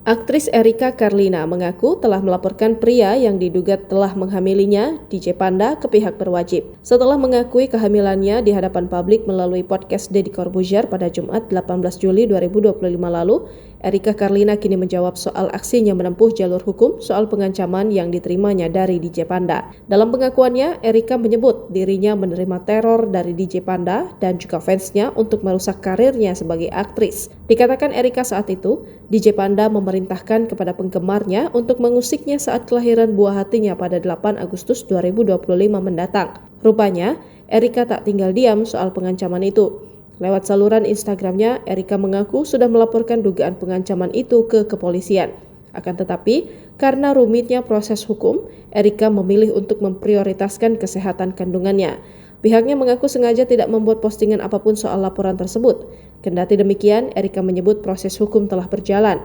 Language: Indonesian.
Aktris Erika Carlina mengaku telah melaporkan pria yang diduga telah menghamilinya, DJ Panda, ke pihak berwajib. Setelah mengakui kehamilannya di hadapan publik melalui podcast Deddy Corbuzier pada Jumat 18 Juli 2025 lalu, Erika Carlina kini menjawab soal aksinya menempuh jalur hukum soal pengancaman yang diterimanya dari DJ Panda. Dalam pengakuannya, Erika menyebut dirinya menerima teror dari DJ Panda dan juga fansnya untuk merusak karirnya sebagai aktris. Dikatakan Erika saat itu, DJ Panda memerintahkan kepada penggemarnya untuk mengusiknya saat kelahiran buah hatinya pada 8 Agustus 2025 mendatang. Rupanya, Erika tak tinggal diam soal pengancaman itu. Lewat saluran Instagramnya, Erika mengaku sudah melaporkan dugaan pengancaman itu ke kepolisian. Akan tetapi, karena rumitnya proses hukum, Erika memilih untuk memprioritaskan kesehatan kandungannya. Pihaknya mengaku sengaja tidak membuat postingan apapun soal laporan tersebut. Kendati demikian, Erika menyebut proses hukum telah berjalan.